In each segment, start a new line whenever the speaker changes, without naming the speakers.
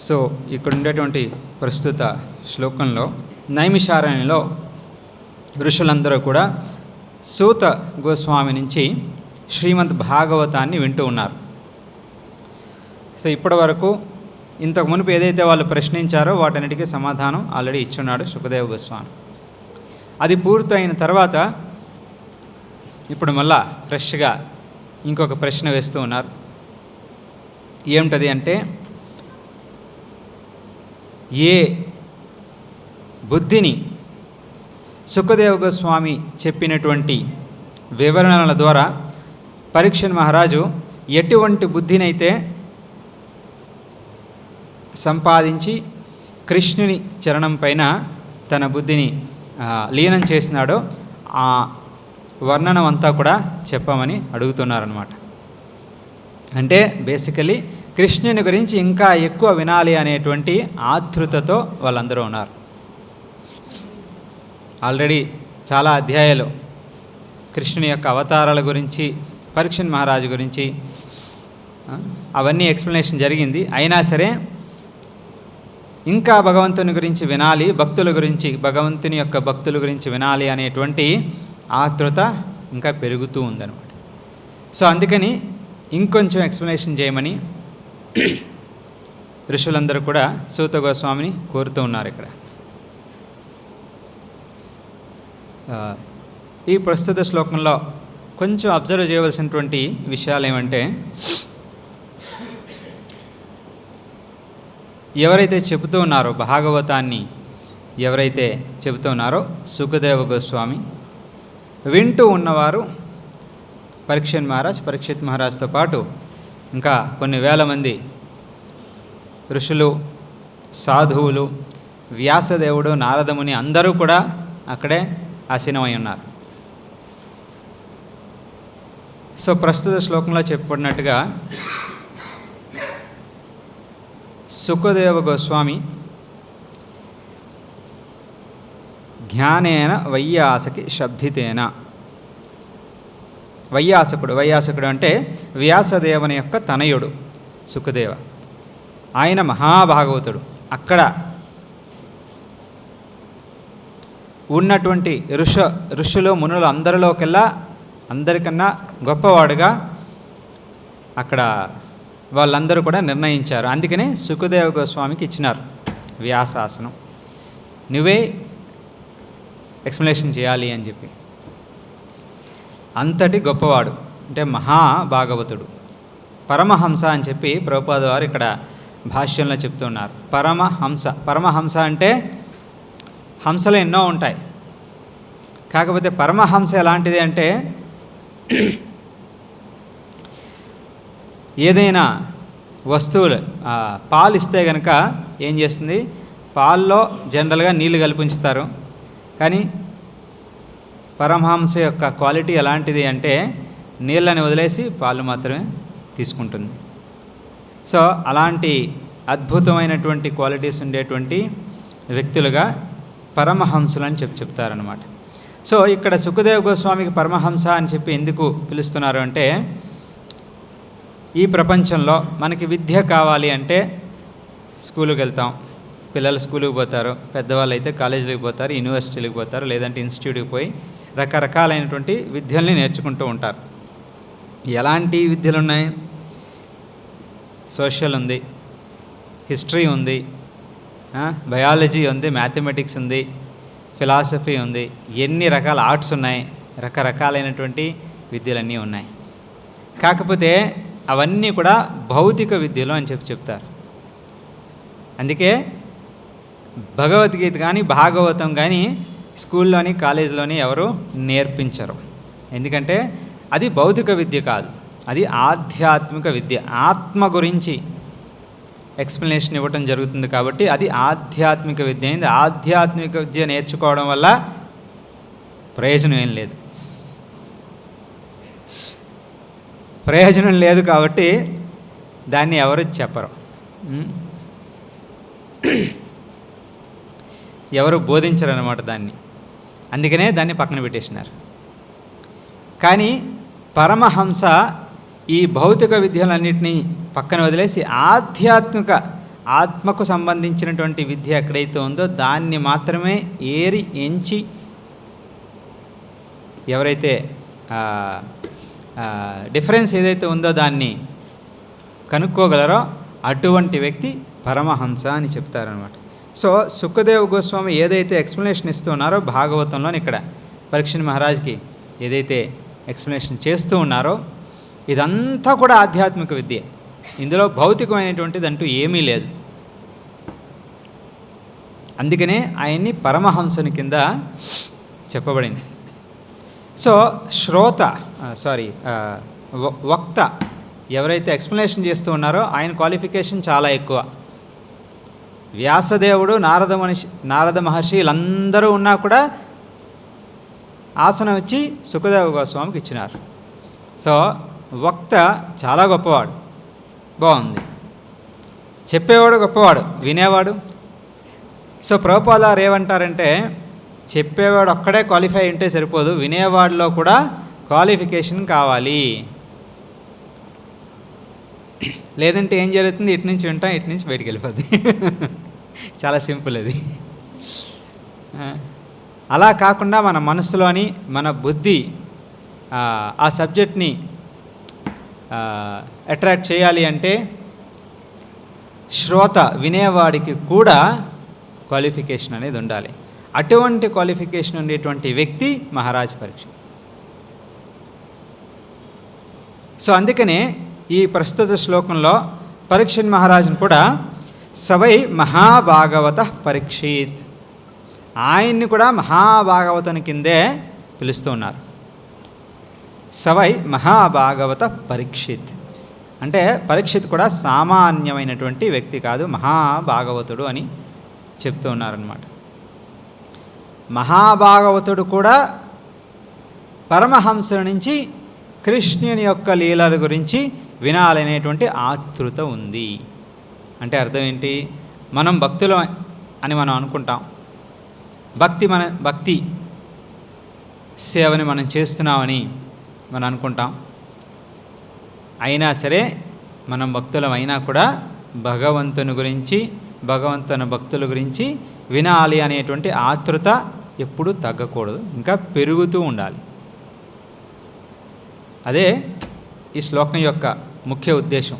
So ఇక్కడ ఉండేటువంటి ప్రస్తుత శ్లోకంలో నైమిషారణ్యంలో ఋషులందరూ కూడా సూత గోస్వామి నుంచి శ్రీమద్ భాగవతాన్ని వింటూ ఉన్నారు. సో ఇప్పటి వరకు ఇంతకు మునుపు ఏదైతే వాళ్ళు ప్రశ్నించారో వాటన్నిటికీ సమాధానం ఆల్రెడీ ఇచ్చున్నాడు సుఖదేవ గోస్వామి. అది పూర్తయిన తర్వాత ఇప్పుడు మళ్ళా ఫ్రెష్గా ఇంకొక ప్రశ్న వేస్తూ ఉన్నారు. ఏమిటది అంటే, ఏ బుద్ధిని సుఖదేవ గోస్వామి చెప్పినటువంటి వివరణల ద్వారా పరీక్షణ్ మహారాజు ఎటువంటి బుద్ధినైతే సంపాదించి కృష్ణుని చరణం పైన తన బుద్ధిని లీనం చేసినాడో ఆ వర్ణనం అంతా కూడా చెప్పమని అడుగుతున్నారన్నమాట. అంటే బేసికలీ కృష్ణుని గురించి ఇంకా ఎక్కువ వినాలి అనేటువంటి ఆతృతతో వాళ్ళందరూ ఉన్నారు. ఆల్రెడీ చాలా అధ్యాయాలు కృష్ణుని యొక్క అవతారాల గురించి, పరీక్షణ్ మహారాజు గురించి అవన్నీ ఎక్స్ప్లెనేషన్ జరిగింది. అయినా సరే ఇంకా భగవంతుని గురించి వినాలి, భక్తుల గురించి, భగవంతుని యొక్క భక్తుల గురించి వినాలి అనేటువంటి ఆతృత ఇంకా పెరుగుతూ ఉందన్నమాట. సో అందుకని ఇంకొంచెం ఎక్స్ప్లెనేషన్ చేయమని ఋషులందరూ కూడా సూత గోస్వామిని కోరుతూ ఉన్నారు. ఇక్కడ ఈ ప్రస్తుత శ్లోకంలో కొంచెం అబ్జర్వ్ చేయవలసినటువంటి విషయాలు ఏమంటే, ఎవరైతే చెబుతూ ఉన్నారో భాగవతాన్ని, ఎవరైతే చెబుతూ ఉన్నారో సుఖదేవ గోస్వామి, వింటూ ఉన్నవారు పరీక్షిత్ మహారాజ్తో పాటు ఇంకా కొన్ని వేల మంది ఋషులు, సాధువులు, వ్యాసదేవుడు, నారదముని అందరూ కూడా అక్కడే ఆసీనమై ఉన్నారు. సో ప్రస్తుత శ్లోకంలో చెప్పబడినట్టుగా సుఖదేవ గోస్వామి జ్ఞానేన వైయాసకి శబ్దితేన, వైయాసకుడు అంటే వ్యాసదేవుని యొక్క తనయుడు సుఖదేవ. ఆయన మహాభాగవతుడు. అక్కడ ఉన్నటువంటి ఋషులు మునులు అందరికన్నా గొప్పవాడుగా అక్కడ వాళ్ళందరూ కూడా నిర్ణయించారు. అందుకనే సుఖదేవ గోస్వామికి ఇచ్చినారు వ్యాసాసనం, నువ్వే ఎక్స్ప్లెనేషన్ చేయాలి అని చెప్పి. అంతటి గొప్పవాడు అంటే మహాభాగవతుడు, పరమహంస అని చెప్పి ప్రభుపాద వారు ఇక్కడ భాష్యంలో చెప్తున్నారు. పరమహంస అంటే హంసలు ఎన్నో ఉంటాయి, కాకపోతే పరమహంస ఎలాంటిది అంటే ఏదైనా వస్తువులు పాలు ఇస్తే కనుక ఏం చేస్తుంది, పాల్లో జనరల్గా నీళ్ళు కలిపి ఉంచుతారు. కానీ పరమహంస యొక్క క్వాలిటీ ఎలాంటిది అంటే నీళ్ళని వదిలేసి పాలు మాత్రమే తీసుకుంటుంది. సో అలాంటి అద్భుతమైనటువంటి క్వాలిటీస్ ఉండేటువంటి వ్యక్తులుగా పరమహంసులు అని చెప్తారనమాట. సో ఇక్కడ సుఖదేవ గోస్వామికి పరమహంస అని చెప్పి ఎందుకు పిలుస్తున్నారు అంటే, ఈ ప్రపంచంలో మనకి విద్య కావాలి అంటే స్కూల్కి వెళ్తాం, పిల్లలు స్కూల్కి పోతారు, పెద్దవాళ్ళు అయితే కాలేజీలకు పోతారు, యూనివర్సిటీలకు పోతారు, లేదంటే ఇన్స్టిట్యూట్కి పోయి రకరకాలైనటువంటి విద్యల్ని నేర్చుకుంటూ ఉంటారు. ఎలాంటి విద్యలు ఉన్నాయి? సోషల్ ఉంది, హిస్టరీ ఉంది, బయాలజీ ఉంది, మ్యాథమెటిక్స్ ఉంది, ఫిలాసఫీ ఉంది, ఎన్ని రకాల ఆర్ట్స్ ఉన్నాయి, రకరకాలైనటువంటి విద్యలన్నీ ఉన్నాయి. కాకపోతే అవన్నీ కూడా భౌతిక విద్యలు అని చెప్తారు. అందుకే భగవద్గీత కానీ భాగవతం కానీ స్కూల్లోని కాలేజీలోని ఎవరు నేర్పించరు. ఎందుకంటే అది భౌతిక విద్య కాదు, అది ఆధ్యాత్మిక విద్య. ఆత్మ గురించి ఎక్స్ప్లెనేషన్ ఇవ్వటం జరుగుతుంది కాబట్టి అది ఆధ్యాత్మిక విద్య అయింది. ఆధ్యాత్మిక విద్య నేర్చుకోవడం వల్ల ప్రయోజనం ఏం లేదు. ప్రయోజనం లేదు కాబట్టి దాన్ని ఎవరు చెప్పరు, ఎవరు బోధించరు అన్నమాట దాన్ని. అందుకనే దాన్ని పక్కన పెట్టేసినారు. కానీ పరమహంస ఈ భౌతిక విద్యలన్నింటినీ పక్కన వదిలేసి ఆధ్యాత్మిక ఆత్మకు సంబంధించినటువంటి విద్య ఎక్కడైతే ఉందో దాన్ని మాత్రమే ఎంచి ఎవరైతే డిఫరెన్స్ ఏదైతే ఉందో దాన్ని కనుక్కోగలరో అటువంటి వ్యక్తి పరమహంస అని చెప్తారనమాట. సో సుఖదేవ్ గోస్వామి ఏదైతే ఎక్స్ప్లెనేషన్ ఇస్తూ ఉన్నారో భాగవతంలో ఇక్కడ పరీక్షణ్ మహారాజ్కి ఏదైతే ఎక్స్ప్లెనేషన్ చేస్తూ ఉన్నారో ఇదంతా కూడా ఆధ్యాత్మిక విద్య. ఇందులో భౌతికమైనటువంటిది అంటూ ఏమీ లేదు. అందుకనే ఆయన్ని పరమహంసుని కింద చెప్పబడింది. సో వక్త ఎవరైతే ఎక్స్ప్లెనేషన్ చేస్తూ ఉన్నారో ఆయన క్వాలిఫికేషన్ చాలా ఎక్కువ. వ్యాసదేవుడు, నారద మహర్షి వీళ్ళందరూ ఉన్నా కూడా ఆసనం ఇచ్చి సుఖదేవ గోస్వామికి ఇచ్చినారు. సో వక్త చాలా గొప్పవాడు. బాగుంది. చెప్పేవాడు గొప్పవాడు, వినేవాడు. సో ప్రభుపాదారు ఏమంటారంటే చెప్పేవాడు ఒక్కడే క్వాలిఫై ఉంటే సరిపోదు, వినేవాడిలో కూడా క్వాలిఫికేషన్ కావాలి. లేదంటే ఏం జరుగుతుంది, ఇటు నుంచి వింటాం, ఇటు నుంచి బయటికి వెళ్ళిపోద్ది. చాలా సింపుల్ అది. అలా కాకుండా మన మనసులోని మన బుద్ధి ఆ సబ్జెక్ట్ని అట్రాక్ట్ చేయాలి అంటే శ్రోత వినేవాడికి కూడా క్వాలిఫికేషన్ అనేది ఉండాలి. అటువంటి క్వాలిఫికేషన్ ఉండేటువంటి వ్యక్తి మహారాజ్ పరీక్షిత్. సో అందుకనే ఈ ప్రస్తుత శ్లోకంలో పరీక్షిత్ మహారాజును కూడా సవై మహాభాగవత పరీక్షిత్, ఆయన్ని కూడా మహాభాగవతుని కిందే పిలుస్తూ ఉన్నారు. సవై మహాభాగవత పరీక్షిత్ అంటే పరీక్షిత్ కూడా సామాన్యమైనటువంటి వ్యక్తి కాదు, మహాభాగవతుడు అని చెప్తూ ఉన్నారన్నమాట. మహాభాగవతుడు కూడా పరమహంసుల నుంచి కృష్ణుని యొక్క లీలల గురించి వినాలనేటువంటి ఆతృత ఉంది. అంటే అర్థం ఏంటి, మనం భక్తులు అని మనం అనుకుంటాం, భక్తి సేవని మనం చేస్తున్నామని మనం అనుకుంటాం. అయినా సరే మనం భక్తులం అయినా కూడా భగవంతుని గురించి, భగవంతుని భక్తుల గురించి వినాలి అనేటువంటి ఆతృత ఎప్పుడూ తగ్గకూడదు, ఇంకా పెరుగుతూ ఉండాలి. అదే ఈ శ్లోకం యొక్క ముఖ్య ఉద్దేశం.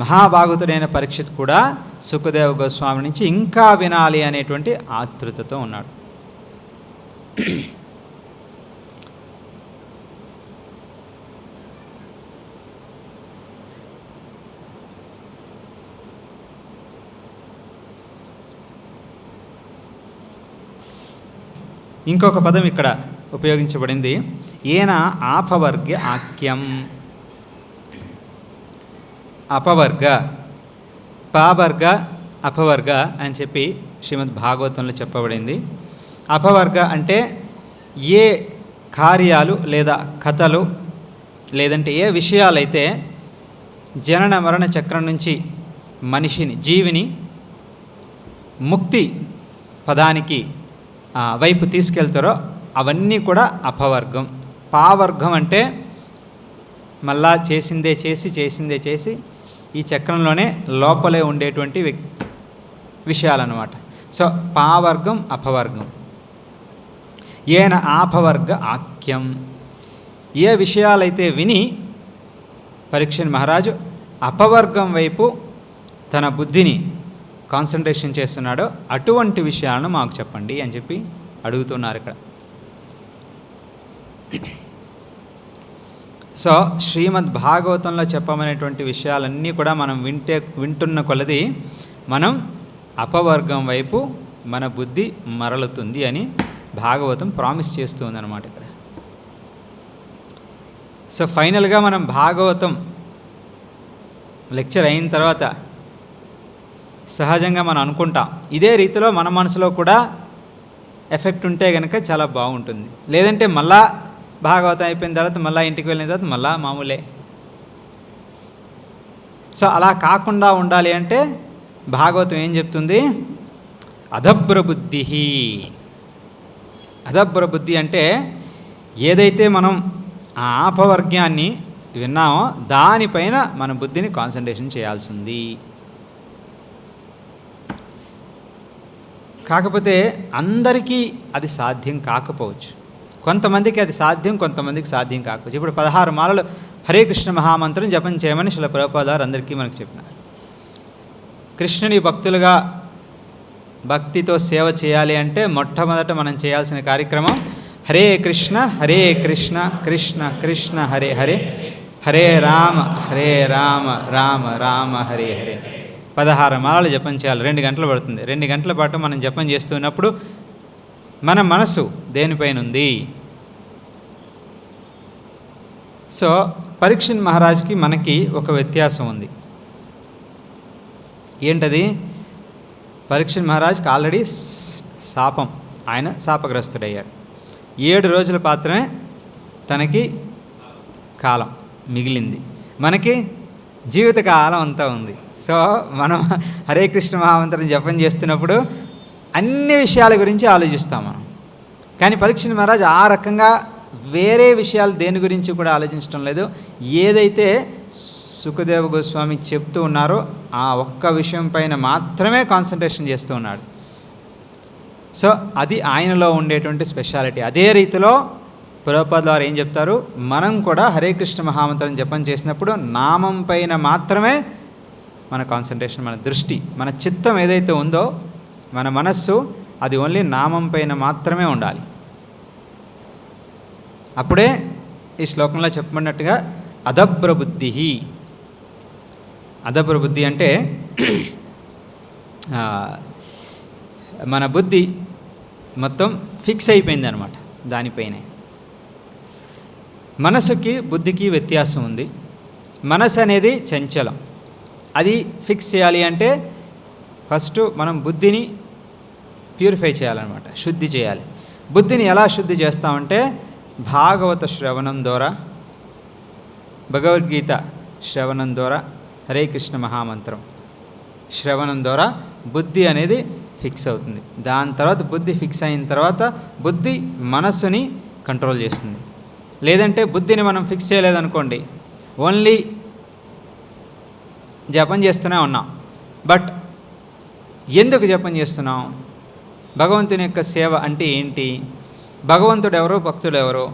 మహాభాగవతుడైన పరీక్షిత్ కూడా సుఖదేవ గోస్వామి నుంచి ఇంకా వినాలి అనేటువంటి ఆతృతతో ఉన్నాడు. ఇంకొక పదం ఇక్కడ ఉపయోగించబడింది, ఏన ఆపవర్గ ఆఖ్యం. అపవర్గ, పావర్గ, అపవర్గ అని చెప్పి శ్రీమద్ భాగవతంలో చెప్పబడింది. అపవర్గ అంటే ఏ కార్యాలు లేదా కథలు లేదంటే ఏ విషయాలైతే జనన మరణ చక్రం నుంచి జీవిని ముక్తి పదానికి వైపు తీసుకెళ్తారో అవన్నీ కూడా అపవర్గం. పావర్గం అంటే మళ్ళా చేసిందే చేసి ఈ చక్రంలోనే లోపలే ఉండేటువంటి విషయాలన్నమాట. సో పావర్గం, అపవర్గం. ఏన ఆపవర్గ ఆఖ్యం, ఏ విషయాలైతే విని పరీక్షణ్ మహారాజు అపవర్గం వైపు తన బుద్ధిని కాన్సన్ట్రేషన్ చేస్తున్నాడో అటువంటి విషయాలను మాకు చెప్పండి అని చెప్పి అడుగుతున్నారు ఇక్కడ. సో శ్రీమద్ భాగవతంలో చెప్పమనేటువంటి విషయాలన్నీ కూడా మనం వింటున్న కొలది మనం అపవర్గం వైపు మన బుద్ధి మరలుతుంది అని భాగవతం ప్రామిస్ చేస్తుంది అన్నమాట ఇక్కడ. సో ఫైనల్గా మనం భాగవతం లెక్చర్ అయిన తర్వాత సహజంగా మనం అనుకుంటాం, ఇదే రీతిలో మన మనసులో కూడా ఎఫెక్ట్ ఉంటే కనుక చాలా బాగుంటుంది. లేదంటే మళ్ళా భాగవతం అయిపోయిన తర్వాత మళ్ళీ ఇంటికి వెళ్ళిన తర్వాత మళ్ళా మామూలే. సో అలా కాకుండా ఉండాలి అంటే భాగవతం ఏం చెప్తుంది, అధభ్రబుద్ధి. అధభ్రబుద్ధి అంటే ఏదైతే మనం ఆ ఆపవర్గాన్ని విన్నామో దానిపైన మన బుద్ధిని కాన్సన్ట్రేషన్ చేయాల్సి ఉంది. కాకపోతే అందరికీ అది సాధ్యం కాకపోవచ్చు. కొంతమందికి అది సాధ్యం, కొంతమందికి సాధ్యం కాకపోవచ్చు. ఇప్పుడు 16 మాలలు హరే కృష్ణ మహామంత్రం జపం చేయమని శ్రీల ప్రభుపాద వారు అందరికీ మనకు చెప్పినారు. కృష్ణుని భక్తులుగా భక్తితో సేవ చేయాలి అంటే మొట్టమొదట మనం చేయాల్సిన కార్యక్రమం హరే కృష్ణ కృష్ణ కృష్ణ హరే హరే, హరే రామ రామ రామ హరే హరే. 16 మాలలు జపం చేయాలి. 2 గంటలు పడుతుంది. 2 గంటల పాటు మనం జపం చేస్తున్నప్పుడు మన మనసు దేనిపైన ఉంది? సో పరీక్షిత్ మహారాజ్కి మనకి ఒక వ్యత్యాసం ఉంది. ఏంటది? పరీక్షిత్ మహారాజ్కి ఆల్రెడీ శాపం, ఆయన శాపగ్రస్తుడయ్యాడు. 7 రోజుల మాత్రమే తనకి కాలం మిగిలింది. మనకి జీవితకాలం అంతా ఉంది. సో మనం హరే కృష్ణ మహామంత్రం జపం చేస్తున్నప్పుడు అన్ని విషయాల గురించి ఆలోచిస్తాం మనం. కానీ పరీక్షిత్ మహారాజ్ ఆ రకంగా వేరే విషయాలు దేని గురించి కూడా ఆలోచించడం లేదు. ఏదైతే సుఖదేవ గోస్వామి చెప్తూ ఉన్నారో ఆ ఒక్క విషయం పైన మాత్రమే కాన్సన్ట్రేషన్ చేస్తూ ఉన్నాడు. సో అది ఆయనలో ఉండేటువంటి స్పెషాలిటీ. అదే రీతిలో ప్రభుపాదుల వారు ఏం చెప్తారు? మనం కూడా హరే కృష్ణ మహామంత్రం జపం చేసినప్పుడు నామం పైన మాత్రమే మన కాన్సన్ట్రేషన్, మన దృష్టి, మన చిత్తం ఏదైతే ఉందో, మన మనస్సు, అది ఓన్లీ నామం పైన మాత్రమే ఉండాలి. అప్పుడే ఈ శ్లోకంలో చెప్పబడినట్టుగా అదభ్రబుద్ధి. అదభ్రబుద్ధి అంటే మన బుద్ధి మొత్తం ఫిక్స్ అయిపోయింది అనమాట దానిపైనే. మనసుకి బుద్ధికి వ్యత్యాసం ఉంది. మనసు అనేది చంచలం. అది ఫిక్స్ చేయాలి అంటే ఫస్ట్ మనం బుద్ధిని ప్యూరిఫై చేయాలన్నమాట, శుద్ధి చేయాలి. బుద్ధిని ఎలా శుద్ధి చేస్తామంటే భాగవత శ్రవణం ద్వారా, భగవద్గీత శ్రవణం ద్వారా, హరే కృష్ణ మహామంత్రం శ్రవణం ద్వారా బుద్ధి అనేది ఫిక్స్ అవుతుంది. దాని తర్వాత బుద్ధి ఫిక్స్ అయిన తర్వాత బుద్ధి మనస్సుని కంట్రోల్ చేస్తుంది. లేదంటే బుద్ధిని మనం ఫిక్స్ చేయలేదనుకోండి, ఓన్లీ జపం చేస్తూనే ఉన్నాం. బట్ ఎందుకు జపం చేస్తున్నాం? భగవంతుని యొక్క సేవ అంటే ఏంటి? భగవంతుడు ఎవరో, భక్తుడు ఎవరో,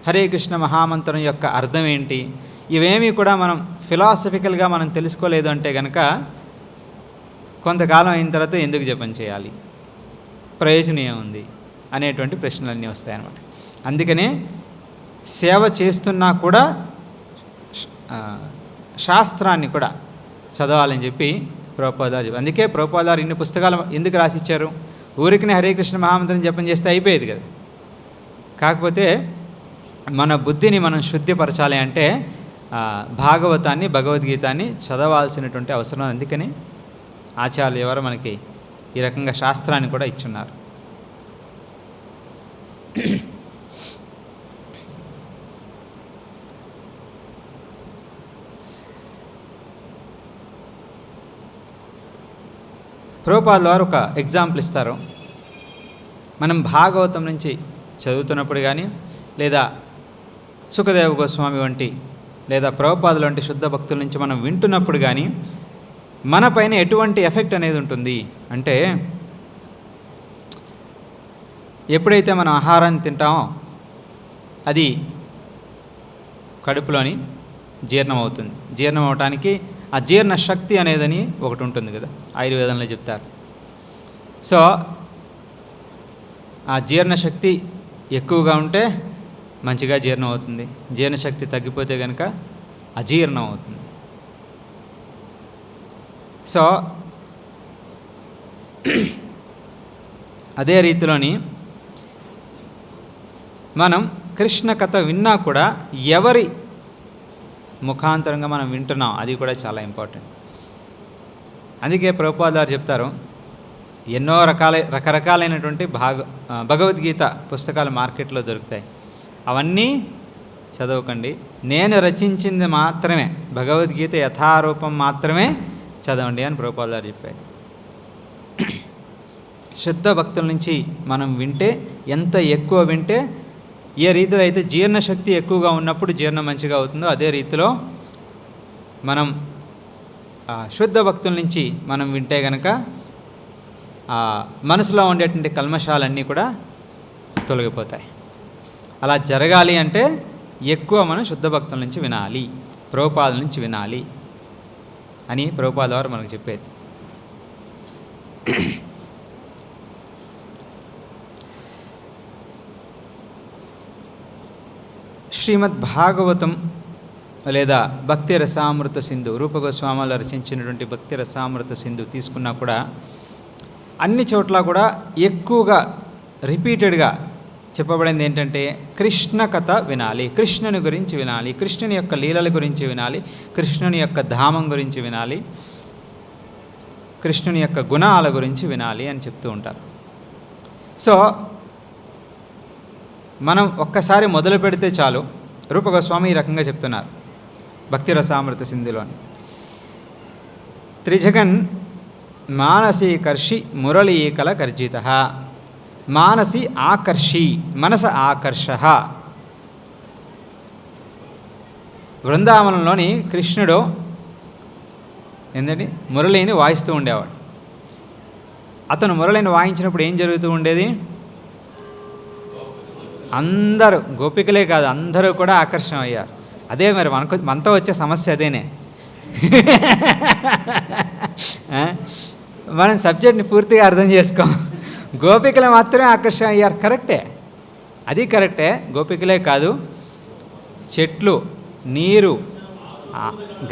హరే కృష్ణ మహామంత్రం యొక్క అర్థం ఏంటి? ఇవేమీ కూడా మనం ఫిలాసఫికల్గా మనం తెలుసుకోలేదు అంటే కనుక కొంతకాలం అయిన తర్వాత ఎందుకు జపం చేయాలి, ప్రయోజనం ఏముంది అనేటువంటి ప్రశ్నలన్నీ వస్తాయన్నమాట. అందుకనే సేవ చేస్తున్నా కూడా శాస్త్రాన్ని కూడా చదవాలని చెప్పి ప్రభుపాదాలు చెప్పారు. అందుకే ప్రభుపాదాలు ఇన్ని పుస్తకాలు ఎందుకు రాసిచ్చారు? ఊరికినే హరే కృష్ణ మహామంత్రం జపం చేస్తే అయిపోయేది కదా. కాకపోతే మన బుద్ధిని మనం శుద్ధిపరచాలి అంటే భాగవతాన్ని, భగవద్గీతాన్ని చదవాల్సినటువంటి అవసరం. అందుకని ఆచార్యులు ఎవరు మనకి ఈ రకంగా శాస్త్రాన్ని కూడా ఇచ్చున్నారు. ప్రభుపాదుల వారు ఒక ఎగ్జాంపుల్ ఇస్తారు. మనం భాగవతం నుంచి చదువుతున్నప్పుడు కానీ, లేదా సుఖదేవ గోస్వామి వంటి, లేదా ప్రభుపాదుల వంటి శుద్ధ భక్తుల నుంచి మనం వింటున్నప్పుడు కానీ మన పైన ఎటువంటి ఎఫెక్ట్ అనేది ఉంటుంది అంటే, ఎప్పుడైతే మనం ఆహారాన్ని తింటామో అది కడుపులోని జీర్ణం అవుతుంది. జీర్ణం అవటానికి ఆ జీర్ణ శక్తి అనేదని ఒకటి ఉంటుంది కదా, ఆయుర్వేదంలో చెప్తారు. సో ఆ జీర్ణశక్తి ఎక్కువగా ఉంటే మంచిగా జీర్ణం అవుతుంది. జీర్ణశక్తి తగ్గిపోతే కనుక అజీర్ణం అవుతుంది. సో అదే రీతిలోని మనం కృష్ణ కథ విన్నా కూడా ఎవరి ముఖాంతరంగా మనం వింటున్నాం అది కూడా చాలా ఇంపార్టెంట్. అందుకే ప్రభుపాదుల వారు చెప్తారు, ఎన్నో రకరకాలైనటువంటి భగవద్గీత పుస్తకాలు మార్కెట్లో దొరుకుతాయి. అవన్నీ చదవకండి, నేను రచించింది మాత్రమే, భగవద్గీత యథారూపం మాత్రమే చదవండి అని ప్రభుపాదుల వారు చెప్పారు. శుద్ధ భక్తుల నుంచి మనం వింటే, ఎంత ఎక్కువ వింటే ఏ రీతిలో అయితే జీర్ణశక్తి ఎక్కువగా ఉన్నప్పుడు జీర్ణం మంచిగా అవుతుందో అదే రీతిలో మనం శుద్ధ భక్తుల నుంచి మనం వింటే కనుక మనసులో ఉండేటువంటి కల్మషాలన్నీ కూడా తొలగిపోతాయి. అలా జరగాలి అంటే ఎక్కువ మనం శుద్ధ భక్తుల నుంచి వినాలి, ప్రభుపాదుల నుంచి వినాలి అని ప్రభుపాద వారు మనకు చెప్పేది. శ్రీమద్ భాగవతం లేదా భక్తి రసామృత సింధు, రూపగోస్వాములు రచించినటువంటి భక్తి రసామృత సింధు తీసుకున్నా కూడా అన్ని చోట్ల కూడా ఎక్కువగా రిపీటెడ్గా చెప్పబడింది ఏంటంటే కృష్ణ కథ వినాలి, కృష్ణుని గురించి వినాలి, కృష్ణుని యొక్క లీలల గురించి వినాలి, కృష్ణుని యొక్క ధామం గురించి వినాలి, కృష్ణుని యొక్క గుణాల గురించి వినాలి అని చెప్తూ ఉంటారు. సో మనం ఒక్కసారి మొదలు పెడితే చాలు. రూపగోస్వామి ఈ రకంగా చెప్తున్నారు భక్తి రసామృత సింధులోని. త్రిజగన్ మానసీకర్షి మురళీకల కర్జిత, మానసి ఆకర్షి మనస ఆకర్ష. బృందావనంలోని కృష్ణుడు ఏంటంటే మురళిని వాయిస్తూ ఉండేవాడు. అతను మురళిని వాయించినప్పుడు ఏం జరుగుతూ ఉండేది? అందరూ, గోపికలే కాదు అందరూ కూడా ఆకర్షణ అయ్యారు. అదే మరి మనతో వచ్చే సమస్య అదేనే. మనం సబ్జెక్ట్ని పూర్తిగా అర్థం చేసుకోం. గోపికలు మాత్రమే ఆకర్షణ అయ్యారు, కరెక్టే, అది కరెక్టే. గోపికలే కాదు, చెట్లు, నీరు,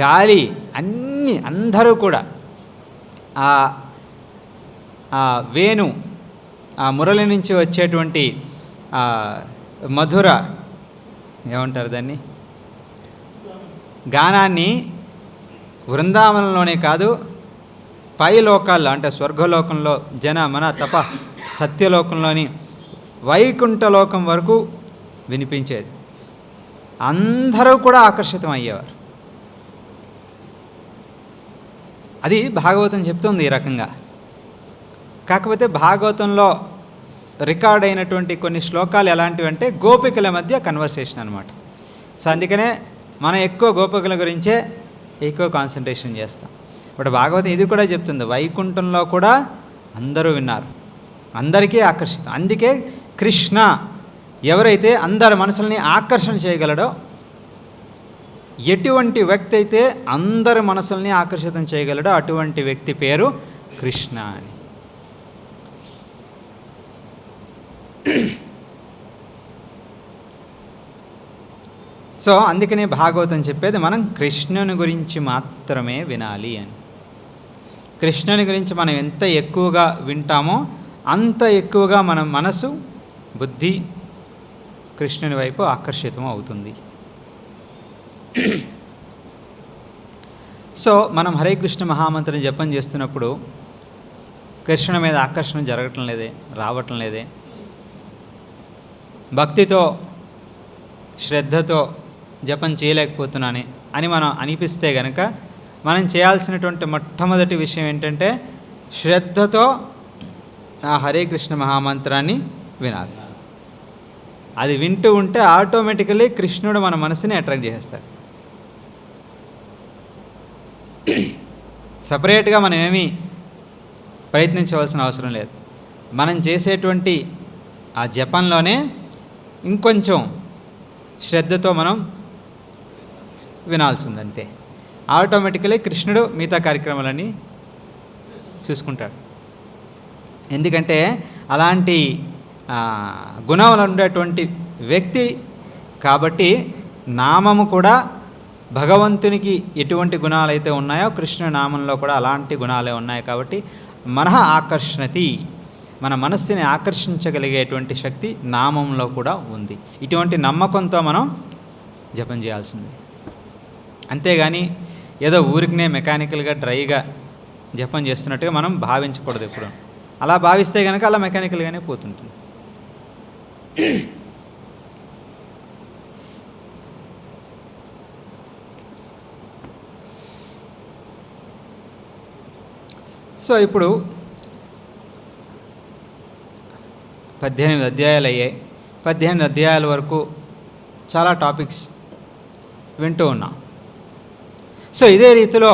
గాలి, అన్నీ అందరూ కూడా వేణు, ఆ మురళి నుంచి వచ్చేటువంటి మధుర ఏమంటారు దాన్ని, గానాన్ని బృందావనంలోనే కాదు పై లోకాల్లో అంటే స్వర్గలోకంలో, జన మన తప సత్యలోకంలోని వైకుంఠలోకం వరకు వినిపించేది. అందరూ కూడా ఆకర్షితం అయ్యేవారు. అది భాగవతం చెప్తుంది ఈ రకంగా. కాకపోతే భాగవతంలో రికార్డ్ అయినటువంటి కొన్ని శ్లోకాలు ఎలాంటివి అంటే గోపికల మధ్య కన్వర్సేషన్ అనమాట. సో అందుకనే మనం ఎక్కువ గోపికల గురించే ఎక్కువ కాన్సన్ట్రేషన్ చేస్తాం. బట్ భాగవతం ఇది కూడా చెప్తుంది, వైకుంఠంలో కూడా అందరూ విన్నారు, అందరికీ ఆకర్షితం. అందుకే కృష్ణ ఎవరైతే అందరి మనసుల్ని ఆకర్షణ చేయగలడో, ఎటువంటి వ్యక్తి అయితే అందరి మనసుల్ని ఆకర్షితం చేయగలడో అటువంటి వ్యక్తి పేరు కృష్ణ అని. సో అందుకనే భాగవతం చెప్పేది మనం కృష్ణుని గురించి మాత్రమే వినాలి అని. కృష్ణుని గురించి మనం ఎంత ఎక్కువగా వింటామో అంత ఎక్కువగా మన మనసు, బుద్ధి కృష్ణుని వైపు ఆకర్షితం అవుతుంది. సో మనం హరే కృష్ణ మహామంత్రం జపం చేస్తున్నప్పుడు కృష్ణుని మీద ఆకర్షణ జరగటం లేదే, రావటం లేదే, భక్తితో శ్రద్ధతో జపం చేయలేకపోతున్నానే అని మనం అనిపిస్తే కనుక మనం చేయాల్సినటువంటి మొట్టమొదటి విషయం ఏంటంటే శ్రద్ధతో ఆ హరే కృష్ణ మహామంత్రాన్ని వినాలి. అది వింటూ ఉంటే ఆటోమేటికలీ కృష్ణుడు మన మనసుని అట్రాక్ట్ చేసేస్తాడు. సపరేట్గా మనం ఏమీ ప్రయత్నించవలసిన అవసరం లేదు. మనం చేసేటువంటి ఆ జపంలోనే ఇంకొంచెం శ్రద్ధతో మనం వినాల్సి ఉంది అంతే. ఆటోమేటికలీ కృష్ణుడు మిగతా కార్యక్రమాలన్నీ చూసుకుంటాడు. ఎందుకంటే అలాంటి గుణాలు ఉండేటువంటి వ్యక్తి కాబట్టి నామము కూడా భగవంతునికి ఎటువంటి గుణాలు అయితే ఉన్నాయో కృష్ణ నామంలో కూడా అలాంటి గుణాలే ఉన్నాయి. కాబట్టి మనః ఆకర్షణతి, మన మనస్సుని ఆకర్షించగలిగేటువంటి శక్తి నామంలో కూడా ఉంది. ఇటువంటి నమ్మకంతో మనం జపం చేయాల్సింది. అంతేగాని ఏదో ఊరికినే మెకానికల్గా డ్రైగా జపం చేస్తున్నట్టుగా మనం భావించకూడదు ఎప్పుడు. అలా భావిస్తే కనుక అలా మెకానికల్గానే పోతుంటుంది. సో ఇప్పుడు 18 అధ్యాయాలు అయ్యాయి. 18 అధ్యాయాల వరకు చాలా టాపిక్స్ వింటూ ఉన్నాం. సో ఇదే రీతిలో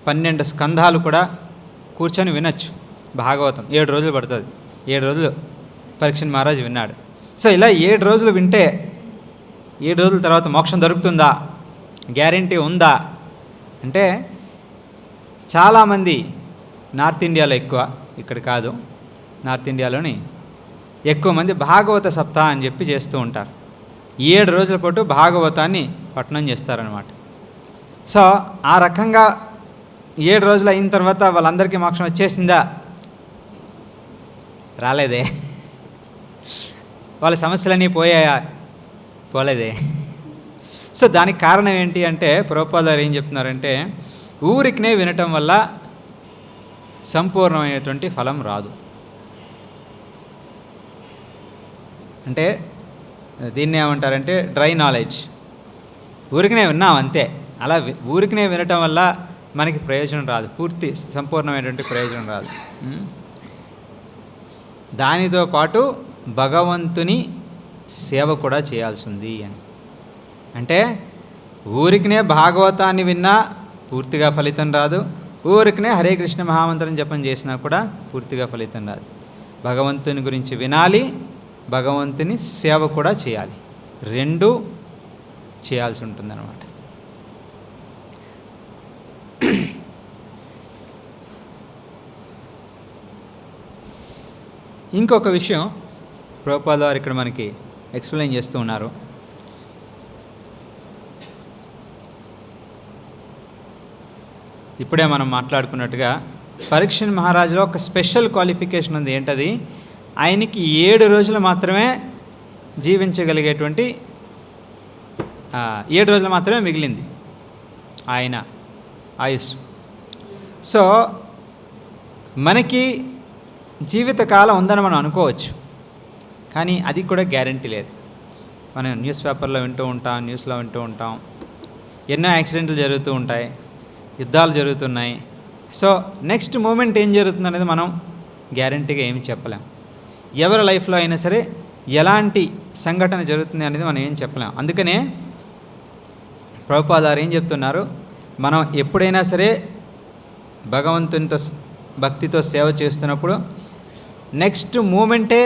12 స్కంధాలు కూడా కూర్చొని వినొచ్చు. భాగవతం 7 రోజులు పడుతుంది. 7 రోజులు పరీక్షణ్ మహారాజు విన్నాడు. సో ఇలా 7 రోజులు వింటే 7 రోజుల తర్వాత మోక్షం దొరుకుతుందా, గ్యారంటీ ఉందా అంటే, చాలామంది నార్త్ ఇండియాలో ఎక్కువ, ఇక్కడ కాదు, నార్త్ ఇండియాలోని ఎక్కువ మంది భాగవత సప్తాహ అని చెప్పి చేస్తూ ఉంటారు. 7 రోజుల పాటు భాగవతాన్ని పఠనం చేస్తారనమాట. సో ఆ రకంగా 7 రోజులు అయిన తర్వాత వాళ్ళందరికీ మోక్షం వచ్చేసిందా? రాలేదే. వాళ్ళ సమస్యలన్నీ పోయాయా? పోలేదే. సో దానికి కారణం ఏంటి అంటే, ప్రభుపాద గారు ఏం చెప్తున్నారంటే, ఊరికినే వినటం వల్ల సంపూర్ణమైనటువంటి ఫలం రాదు. అంటే దీన్ని ఏమంటారంటే డ్రై నాలెడ్జ్. ఊరికినే విన్నాం అంతే. అలా ఊరికినే వినటం వల్ల మనకి ప్రయోజనం రాదు, పూర్తి సంపూర్ణమైనటువంటి ప్రయోజనం రాదు. దానితో పాటు భగవంతుని సేవ కూడా చేయాల్సి ఉంది అని. అంటే ఊరికినే భాగవతాన్ని విన్నా పూర్తిగా ఫలితం రాదు, ఊరికినే హరే కృష్ణ మహామంత్రం జపం చేసినా కూడా పూర్తిగా ఫలితం రాదు. భగవంతుని గురించి వినాలి, భగవంతుని సేవ కూడా చేయాలి, రెండూ చేయాల్సి ఉంటుందన్నమాట. ఇంకొక విషయం ప్రభుపాద వారు ఇక్కడ మనకి ఎక్స్ప్లెయిన్ చేస్తూ ఉన్నారు. ఇప్పుడే మనం మాట్లాడుకున్నట్టుగా పరీక్షణ్ మహారాజులో ఒక స్పెషల్ క్వాలిఫికేషన్ ఉంది. ఏంటది? ఆయనకి 7 రోజులు మాత్రమే జీవించగలిగేటువంటి 7 రోజులు మాత్రమే మిగిలింది ఆయన ఆయుష్. సో మనకి జీవితకాలం ఉందని మనం అనుకోవచ్చు, కానీ అది కూడా గ్యారంటీ లేదు. మనం న్యూస్ పేపర్లో వింటూ ఉంటాం, న్యూస్లో వింటూ ఉంటాం, ఎన్నో యాక్సిడెంట్లు జరుగుతూ ఉంటాయి, యుద్ధాలు జరుగుతున్నాయి. సో నెక్స్ట్ మూమెంట్ ఏం జరుగుతుంది అనేది మనం గ్యారంటీగా ఏమి చెప్పలేం. ఎవరి లైఫ్లో అయినా సరే ఎలాంటి సంఘటన జరుగుతుంది అనేది మనం ఏం చెప్పలేం. అందుకనే ప్రభుపాద గారు ఏం చెప్తున్నారు, మనం ఎప్పుడైనా సరే భగవంతునితో భక్తితో సేవ చేస్తున్నప్పుడు నెక్స్ట్ మూమెంటే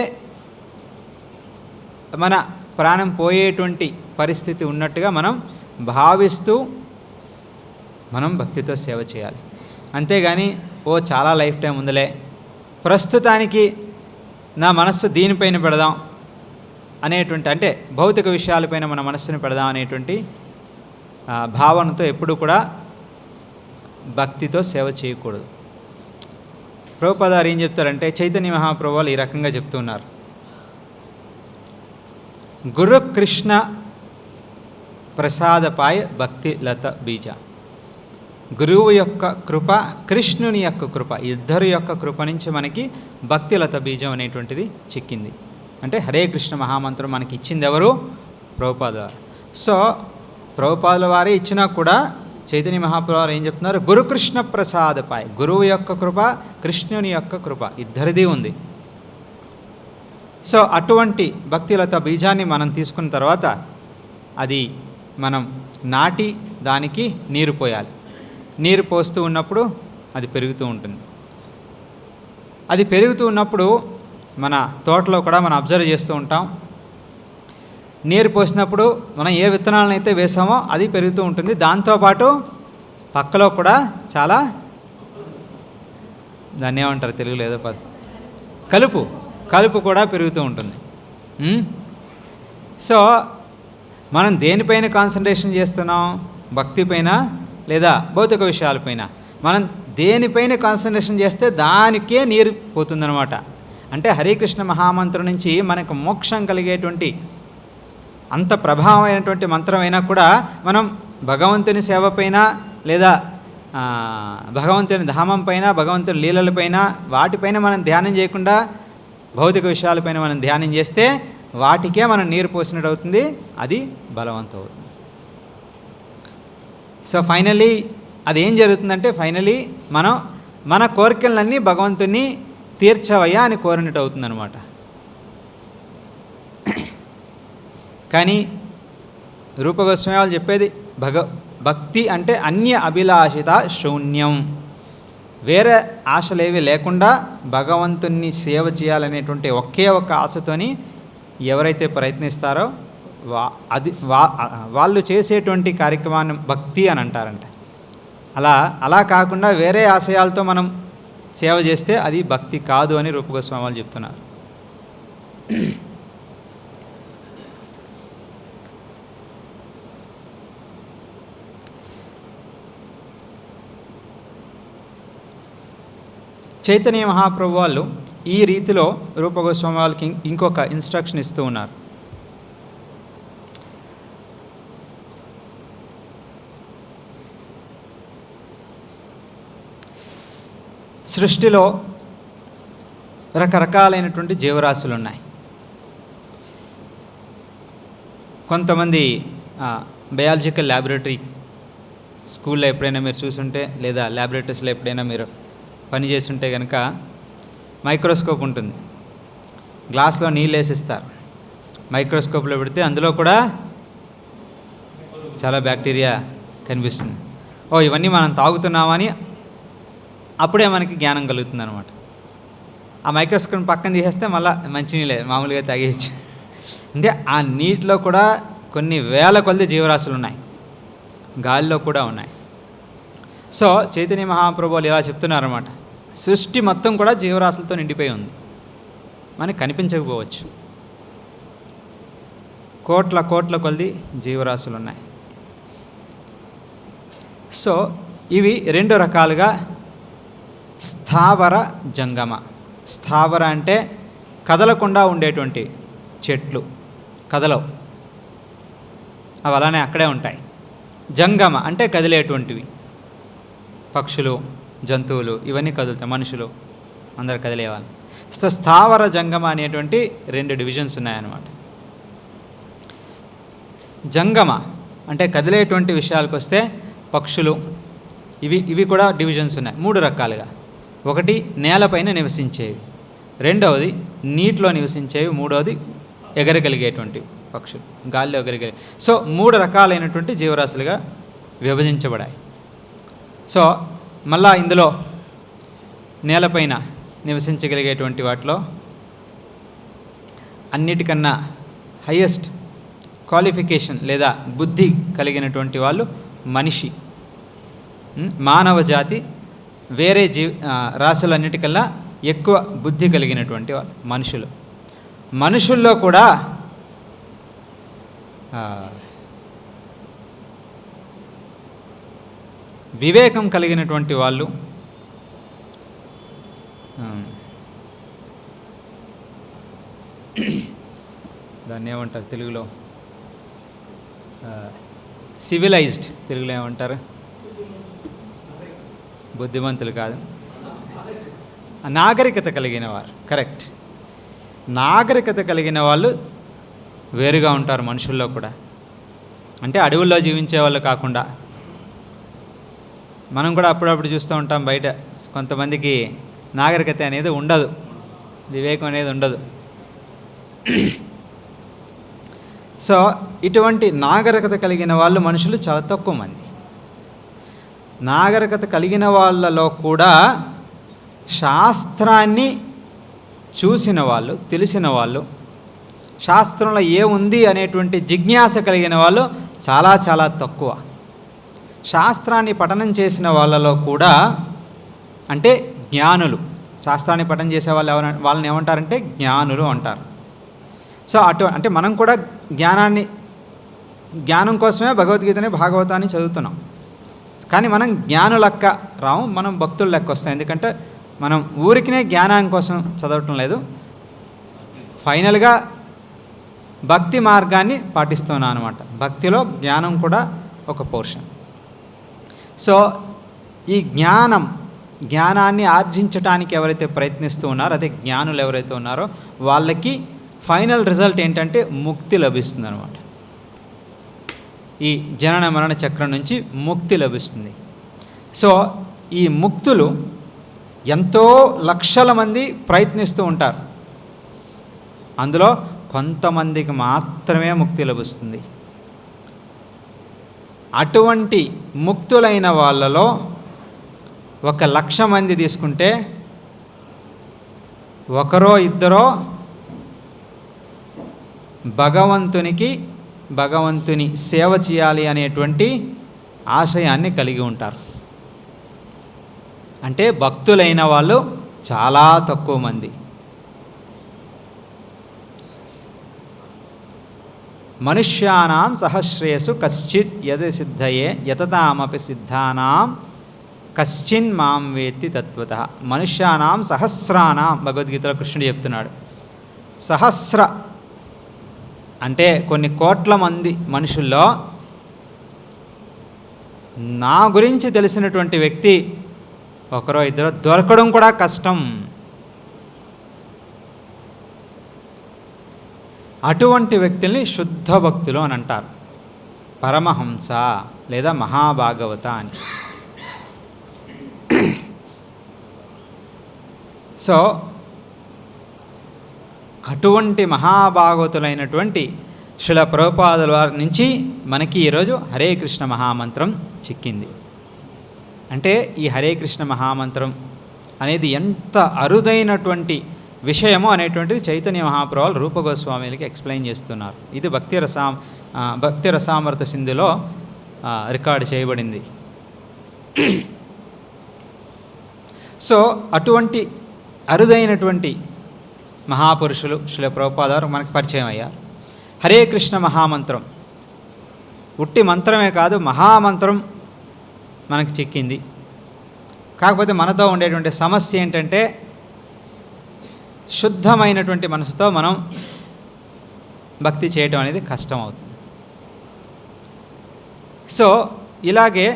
మన ప్రాణం పోయేటువంటి పరిస్థితి ఉన్నట్టుగా మనం భావిస్తూ మనం భక్తితో సేవ చేయాలి. అంతేగాని చాలా లైఫ్ టైం ఉందిలే, ప్రస్తుతానికి నా మనస్సు దీనిపైన పెడదాం అనేటువంటి, అంటే భౌతిక విషయాలపైన మన మనస్సుని పెడదాం అనేటువంటి భావనతో ఎప్పుడు కూడా భక్తితో సేవ చేయకూడదు. ప్రభుపాద గారు ఏం చెప్తారంటే, చైతన్య మహాప్రభు వాళ్ళు ఈ రకంగా చెప్తున్నారు. గురు కృష్ణ ప్రసాదపాయ భక్తి లత బీజ. గురువు యొక్క కృప, కృష్ణుని యొక్క కృప, ఇద్దరు యొక్క కృప నుంచి మనకి భక్తిలత బీజం అనేటువంటిది చిక్కింది. అంటే హరే కృష్ణ మహామంత్రం మనకి ఇచ్చింది ఎవరు? ప్రభుపాద వారు. సో ప్రభుపాదుల వారే ఇచ్చినా కూడా చైతన్య మహాప్రభు వారు ఏం చెప్తున్నారు? గురుకృష్ణ ప్రసాదపాయ, గురువు యొక్క కృప, కృష్ణుని యొక్క కృప, ఇద్దరిది ఉంది. సో అటువంటి భక్తిలత బీజాన్ని మనం తీసుకున్న తర్వాత అది మనం నాటి దానికి నీరు పోయాలి. నీరు పోస్తూ ఉన్నప్పుడు అది పెరుగుతూ ఉంటుంది. అది పెరుగుతూ ఉన్నప్పుడు మన తోటలో కూడా మనం అబ్జర్వ్ చేస్తూ ఉంటాం. నీరు పోసినప్పుడు మనం ఏ విత్తనాలను అయితే వేసామో అది పెరుగుతూ ఉంటుంది. దాంతోపాటు పక్కలో కూడా చాలా, దాన్ని ఏమంటారు తెలుగులో ఏదో కలుపు కూడా పెరుగుతూ ఉంటుంది. సో మనం దేనిపైన కాన్సన్ట్రేషన్ చేస్తున్నాం? భక్తిపైన లేదా భౌతిక విషయాలపైన? మనం దేనిపైన కాన్సన్ట్రేషన్ చేస్తే దానికే నీరు పోతుందన్నమాట. అంటే హరికృష్ణ మహామంత్రం నుంచి మనకు మోక్షం కలిగేటువంటి అంత ప్రభావమైనటువంటి మంత్రమైనా కూడా మనం భగవంతుని సేవపైన లేదా భగవంతుని ధామం పైన, భగవంతుని లీలలపైన, వాటిపైన మనం ధ్యానం చేయకుండా భౌతిక విషయాలపైన మనం ధ్యానం చేస్తే వాటికే మనం నీరు పోసినట్టు అవుతుంది, అది బలవంతం అవుతుంది. సో ఫైనలీ అది ఏం జరుగుతుందంటే, ఫైనలీ మనం మన కోరికలన్నీ భగవంతుని తీర్చవయ్యా అని కోరినట్టు అవుతుందన్నమాట. కానీ రూపగోస్వామి వాళ్ళు చెప్పేది భక్తి అంటే అన్య అభిలాషిత శూన్యం, వేరే ఆశలేవి లేకుండా భగవంతుణ్ణి సేవ చేయాలనేటువంటి ఒకే ఒక్క ఆశతోని ఎవరైతే ప్రయత్నిస్తారో వాళ్ళు చేసేటువంటి కార్యక్రమాన్ని భక్తి అని అంటారంట. అలా కాకుండా వేరే ఆశయాలతో మనం సేవ చేస్తే అది భక్తి కాదు అని రూపగోస్వామి వాళ్ళు చెప్తున్నారు. చైతన్య మహాప్రభు వాళ్ళు ఈ రీతిలో రూపగోస్వామి వాళ్ళకి ఇంకొక ఇన్స్ట్రక్షన్ ఇస్తూ ఉన్నారు. సృష్టిలో రకరకాలైనటువంటి జీవరాశులు ఉన్నాయి. కొంతమంది బయాలజికల్ ల్యాబొరేటరీ స్కూల్లో ఎప్పుడైనా మీరు చూసుంటే, లేదా ల్యాబొరేటరీస్లో ఎప్పుడైనా మీరు పనిచేస్తుంటే కనుక మైక్రోస్కోప్ ఉంటుంది. గ్లాస్లో నీళ్ళు వేసిస్తారు. మైక్రోస్కోప్లో పెడితే అందులో కూడా చాలా బ్యాక్టీరియా కనిపిస్తుంది. ఇవన్నీ మనం తాగుతున్నామని అప్పుడే మనకి జ్ఞానం కలుగుతుంది అనమాట. ఆ మైక్రోస్కోప్ పక్కన తీసేస్తే మళ్ళీ మంచినీళ్ళే మామూలుగా తాగేయచ్చు. అంటే ఆ నీటిలో కూడా కొన్ని వేల కొలది జీవరాశులు ఉన్నాయి, గాలిలో కూడా ఉన్నాయి. సో చైతన్య మహాప్రభువులు ఇలా చెప్తున్నారన్నమాట, సృష్టి మొత్తం కూడా జీవరాశులతో నిండిపోయి ఉంది. మనకి కనిపించకపోవచ్చు, కోట్ల కోట్ల కొలది జీవరాశులు ఉన్నాయి. సో ఇవి రెండు రకాలుగా స్థావర జంగమ. స్థావర అంటే కదలకుండా ఉండేటువంటి చెట్లు, కదలవు, అవి అలానే అక్కడే ఉంటాయి. జంగమ అంటే కదిలేటువంటివి, పక్షులు, జంతువులు ఇవన్నీ కదులుతాయి, మనుషులు అందరు కదిలేవాళ్ళు. సో స్థావర జంగమ అనేటువంటి రెండు డివిజన్స్ ఉన్నాయన్నమాట. జంగమ అంటే కదిలేటువంటి విషయాలకు వస్తే పక్షులు, ఇవి కూడా డివిజన్స్ ఉన్నాయి మూడు రకాలుగా. ఒకటి నేలపైన నివసించేవి, రెండవది నీటిలో నివసించేవి, మూడవది ఎగరగలిగేటువంటి పక్షులు, గాలిలో ఎగరగలిగే. సో మూడు రకాలైనటువంటి జీవరాశులుగా విభజించబడాయి. సో మళ్ళా ఇందులో నేలపైన నివసించగలిగేటువంటి వాటిలో అన్నిటికన్నా హయ్యెస్ట్ క్వాలిఫికేషన్ లేదా బుద్ధి కలిగినటువంటి వాళ్ళు మనిషి, మానవ జాతి. వేరే రాశులన్నిటికల్లా ఎక్కువ బుద్ధి కలిగినటువంటి వాళ్ళు మనుషులు. మనుషుల్లో కూడా వివేకం కలిగినటువంటి వాళ్ళు, దాన్ని ఏమంటారు తెలుగులో, సివిలైజ్డ్, తెలుగులో ఏమంటారు, బుద్ధిమంతులు కాదు, నాగరికత కలిగిన వారు. కరెక్ట్, నాగరికత కలిగిన వాళ్ళు వేరుగా ఉంటారు మనుషుల్లో కూడా. అంటే అడవుల్లో జీవించే వాళ్ళు కాకుండా, మనం కూడా అప్పుడప్పుడు చూస్తూ ఉంటాం బయట కొంతమందికి నాగరికత అనేది ఉండదు, వివేకం అనేది ఉండదు. సో ఇటువంటి నాగరికత కలిగిన వాళ్ళు మనుషులు చాలా తక్కువ మంది. నాగరికత కలిగిన వాళ్ళలో కూడా శాస్త్రాన్ని చూసిన వాళ్ళు, తెలిసిన వాళ్ళు, శాస్త్రంలో ఏముంది అనేటువంటి జిజ్ఞాస కలిగిన వాళ్ళు చాలా చాలా తక్కువ. శాస్త్రాన్ని పఠనం చేసిన వాళ్ళలో కూడా, అంటే జ్ఞానులు, శాస్త్రాన్ని పఠనం చేసే వాళ్ళని ఏమంటారంటే జ్ఞానులు అంటారు. సో అంటే మనం కూడా జ్ఞానం కోసమే భగవద్గీతని, భాగవతాన్ని చదువుతున్నాం. కానీ మనం జ్ఞానులెక్క రాము, మనం భక్తుల లెక్క వస్తాం. ఎందుకంటే మనం ఊరికినే జ్ఞానం కోసం చదవటం లేదు, ఫైనల్గా భక్తి మార్గాన్ని పాటిస్తున్నాం అనమాట. భక్తిలో జ్ఞానం కూడా ఒక పోర్షన్. సో ఈ జ్ఞానాన్ని ఆర్జించడానికి ఎవరైతే ప్రయత్నిస్తూ ఉన్నారో, అదే జ్ఞానులు ఎవరైతే ఉన్నారో వాళ్ళకి ఫైనల్ రిజల్ట్ ఏంటంటే ముక్తి లభిస్తుంది అనమాట. ఈ జనన మరణ చక్రం నుంచి ముక్తి లభిస్తుంది. సో ఈ ముక్తులు ఎంతో లక్షల మంది ప్రయత్నిస్తూ ఉంటారు. అందులో కొంతమందికి మాత్రమే ముక్తి లభిస్తుంది. అటువంటి ముక్తులైన వాళ్ళలో 1,00,000 మంది తీసుకుంటే ఒకరో ఇద్దరో భగవంతుని సేవ చేయాలి అనేటువంటి ఆశయాన్ని కలిగి ఉంటారు. అంటే భక్తులైన వాళ్ళు చాలా తక్కువ మంది. మనుష్యానాం సహస్రేషు కశ్చిత్ యద సిద్ధయే యతతామపి సిద్ధానాం కశ్చిన్ మాం వేత్తి తత్వతః. మనుష్యానాం సహస్రానాం భగవద్గీతలో కృష్ణుడు చెప్తున్నాడు. సహస్ర అంటే కొన్ని కోట్ల మంది మనుషుల్లో నా గురించి తెలిసినటువంటి వ్యక్తి ఒకరో ఇద్దరో దొరకడం కూడా కష్టం. అటువంటి వ్యక్తుల్ని శుద్ధ భక్తులు అని అంటారు. పరమహంస లేదా మహాభాగవత అని. సో అటువంటి మహాభాగవతులైనటువంటి శ్రీల ప్రభుపాదుల వారి నుంచి మనకి ఈరోజు హరే కృష్ణ మహామంత్రం చిక్కింది. అంటే ఈ హరే కృష్ణ మహామంత్రం అనేది ఎంత అరుదైనటువంటి విషయము అనేటువంటిది చైతన్య మహాప్రభువులు రూపగోస్వామిలకి ఎక్స్ప్లెయిన్ చేస్తున్నారు. ఇది భక్తి రసామృత సింధులో రికార్డు చేయబడింది. సో అటువంటి అరుదైనటువంటి మహాపురుషులు శ్రీల ప్రభుపాద వారు మనకు పరిచయం అయ్యారు. హరే కృష్ణ మహామంత్రం ఉట్టి మంత్రమే కాదు, మహామంత్రం మనకు చిక్కింది. కాకపోతే మనతో ఉండేటువంటి సమస్య ఏంటంటే శుద్ధమైనటువంటి మనసుతో మనం భక్తి చేయటం అనేది కష్టం అవుతుంది. సో ఇలాగే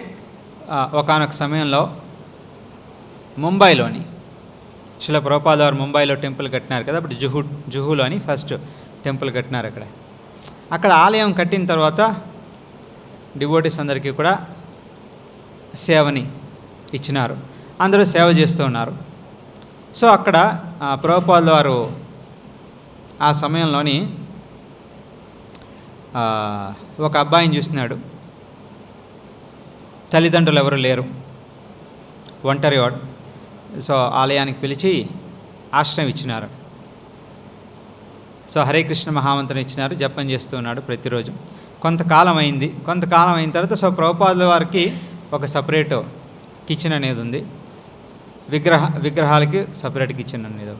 ఒకానొక సమయంలో ముంబైలోని శ్రీల ప్రభుపాద వారు ముంబైలో టెంపుల్ కట్టినారు కదా, అప్పుడు జుహులో అని ఫస్ట్ టెంపుల్ కట్టినారు. అక్కడ ఆలయం కట్టిన తర్వాత డివోటీస్ అందరికీ కూడా సేవని ఇచ్చినారు. అందరూ సేవ చేస్తూ ఉన్నారు. సో అక్కడ ప్రభుపాదుల వారు ఆ సమయంలోని ఒక అబ్బాయిని చూసినాడు. తల్లిదండ్రులు ఎవరు లేరు, ఒంటరి వాడు. సో ఆలయానికి పిలిచి ఆశ్రయం ఇచ్చినారు. సో హరే కృష్ణ మహామంత్రం ఇచ్చినారు. జపం చేస్తూ ఉన్నాడు ప్రతిరోజు. కొంతకాలం అయిన తర్వాత సో ప్రభుపాదుల వారికి ఒక సపరేట్ కిచెన్ అనేది ఉంది. విగ్రహాలకి సపరేట్ కిచెన్ అనేది.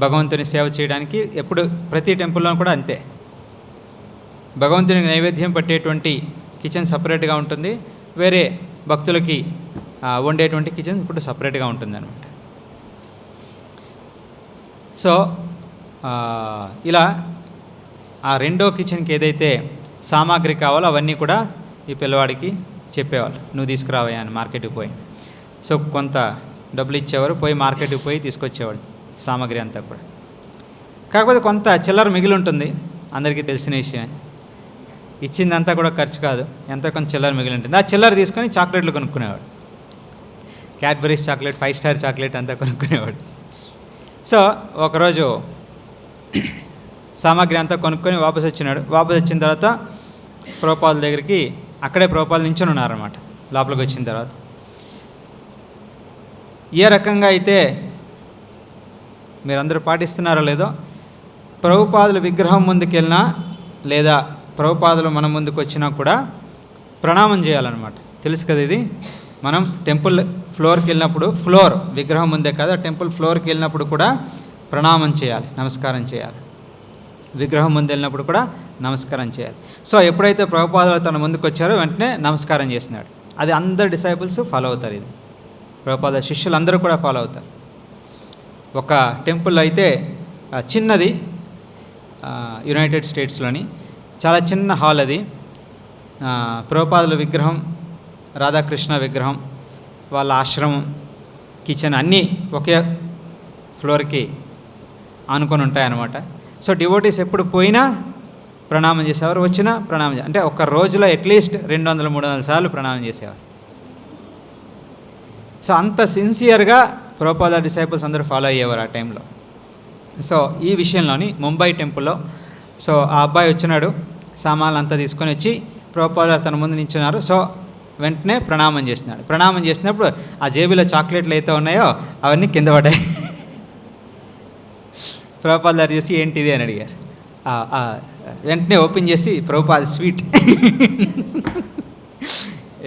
భగవంతుని సేవ చేయడానికి ఎప్పుడు ప్రతి టెంపుల్లో కూడా అంతే. భగవంతునికి నైవేద్యం పట్టేటువంటి కిచెన్ సపరేట్గా ఉంటుంది, వేరే భక్తులకి వండేటువంటి కిచెన్ ఇప్పుడు సపరేట్గా ఉంటుంది అనమాట. సో ఇలా ఆ రెండో కిచెన్కి ఏదైతే సామాగ్రి కావాలో అవన్నీ కూడా ఈ పిల్లవాడికి చెప్పేవాళ్ళు, నువ్వు తీసుకురావయ్యా అని మార్కెట్కి పోయి. సో కొంత డబ్బులు ఇచ్చేవారు, పోయి మార్కెట్కి పోయి తీసుకొచ్చేవాడు సామాగ్రి అంతా కూడా. కాకపోతే కొంత చిల్లర మిగిలి ఉంటుంది, అందరికీ తెలిసిన విషయమే. ఇచ్చిందంతా కూడా ఖర్చు కాదు, ఎంతో కొంత చిల్లర మిగిలి ఉంటుంది. ఆ చిల్లర తీసుకొని చాక్లెట్లు కొనుక్కునేవాడు. క్యాడ్బరీస్ చాక్లెట్, 5 స్టార్ చాక్లెట్ అంతా కొనుక్కునేవాడు. సో ఒకరోజు సామాగ్రి అంతా కొనుక్కొని వాపసు వచ్చినాడు. వాపసు వచ్చిన తర్వాత ప్రభుపాదుల దగ్గరికి అక్కడే ప్రభుపాదులు నించుని ఉన్నారన్నమాట. లోపలికి వచ్చిన తర్వాత ఏ రకంగా అయితే మీరందరూ పాటిస్తున్నారో లేదో, ప్రభుపాదుల విగ్రహం ముందుకెళ్ళినా లేదా ప్రభుపాదులు మన ముందుకు వచ్చినా కూడా ప్రణామం చేయాలన్నమాట. తెలుసు కదా ఇది. మనం టెంపుల్ ఫ్లోర్కి వెళ్ళినప్పుడు, ఫ్లోర్ విగ్రహం ముందే కదా, టెంపుల్ ఫ్లోర్కి వెళ్ళినప్పుడు కూడా ప్రణామం చేయాలి, నమస్కారం చేయాలి. విగ్రహం ముందు వెళ్ళినప్పుడు కూడా నమస్కారం చేయాలి. సో ఎప్పుడైతే ప్రభుపాదులు తన ముందుకు వచ్చారో వెంటనే నమస్కారం చేసినాడు. అది అందరు డిసైపుల్స్ ఫాలో అవుతారు. ఇది ప్రభుపాద శిష్యులు అందరూ కూడా ఫాలో అవుతారు. ఒక టెంపుల్ అయితే చిన్నది, యునైటెడ్ స్టేట్స్లోని చాలా చిన్న హాల్ అది. ప్రభుపాదుల విగ్రహం, రాధాకృష్ణ విగ్రహం, వాళ్ళ ఆశ్రమం, కిచెన్ అన్నీ ఒకే ఫ్లోర్కి ఆనుకొని ఉంటాయన్నమాట. సో డివోటీస్ ఎప్పుడు పోయినా ప్రణామం చేసేవారు, వచ్చినా ప్రణామం అంటే ఒక రోజులో అట్లీస్ట్ 200-300 సార్లు ప్రణామం చేసేవారు. సో అంత సిన్సియర్గా ప్రభుపాద డిసైపుల్స్ అందరూ ఫాలో అయ్యేవారు ఆ టైంలో. సో ఈ విషయంలోని ముంబై టెంపుల్లో సో ఆ అబ్బాయి వచ్చినాడు, సామాన్లు అంతా తీసుకొని వచ్చి ప్రభుపాదులు తన ముందు నిల్చున్నారు. సో వెంటనే ప్రణామం చేసినాడు. ప్రణామం చేసినప్పుడు ఆ జేబులో చాక్లెట్లు అయితే ఉన్నాయో అవన్నీ కింద పడ్డాయి. ప్రభుపాదులు చూసి ఏంటిది అని అడిగారు. వెంటనే ఓపెన్ చేసి ప్రభుపాద స్వీట్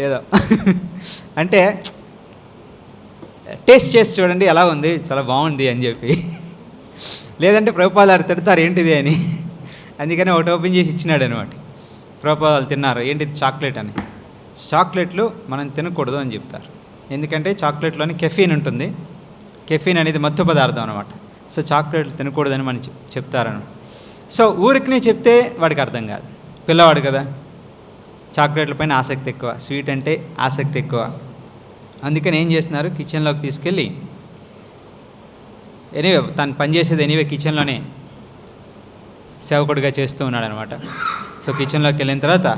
ఏదో అంటే టేస్ట్ చేసి చూడండి ఎలా ఉంది, చాలా బాగుంది అని చెప్పి. లేదంటే ప్రభుపాదాలు తిడతారు ఏంటిది అని, అందుకని ఒకటి ఓపెన్ చేసి ఇచ్చినాడు అనమాట. ప్రభుపాదాలు తిన్నారు, ఏంటిది చాక్లెట్ అని. చాక్లెట్లు మనం తినకూడదు అని చెప్తారు, ఎందుకంటే చాక్లెట్లోని కెఫీన్ ఉంటుంది. కెఫీన్ అనేది మత్తు పదార్థం అనమాట. సో చాక్లెట్లు తినకూడదని మనం చెప్తారనమాట. సో ఊరికినే చెప్తే వాడికి అర్థం కాదు, పిల్లవాడు కదా, చాక్లెట్ల పైన ఆసక్తి ఎక్కువ, స్వీట్ అంటే ఆసక్తి ఎక్కువ. అందుకని ఏం చేస్తున్నారు, కిచెన్లోకి తీసుకెళ్ళి, ఎనీవే తను పనిచేసేది ఎనీవే కిచెన్లోనే సేవకుడిగా చేస్తూ ఉన్నాడు అనమాట. సో కిచెన్లోకి వెళ్ళిన తర్వాత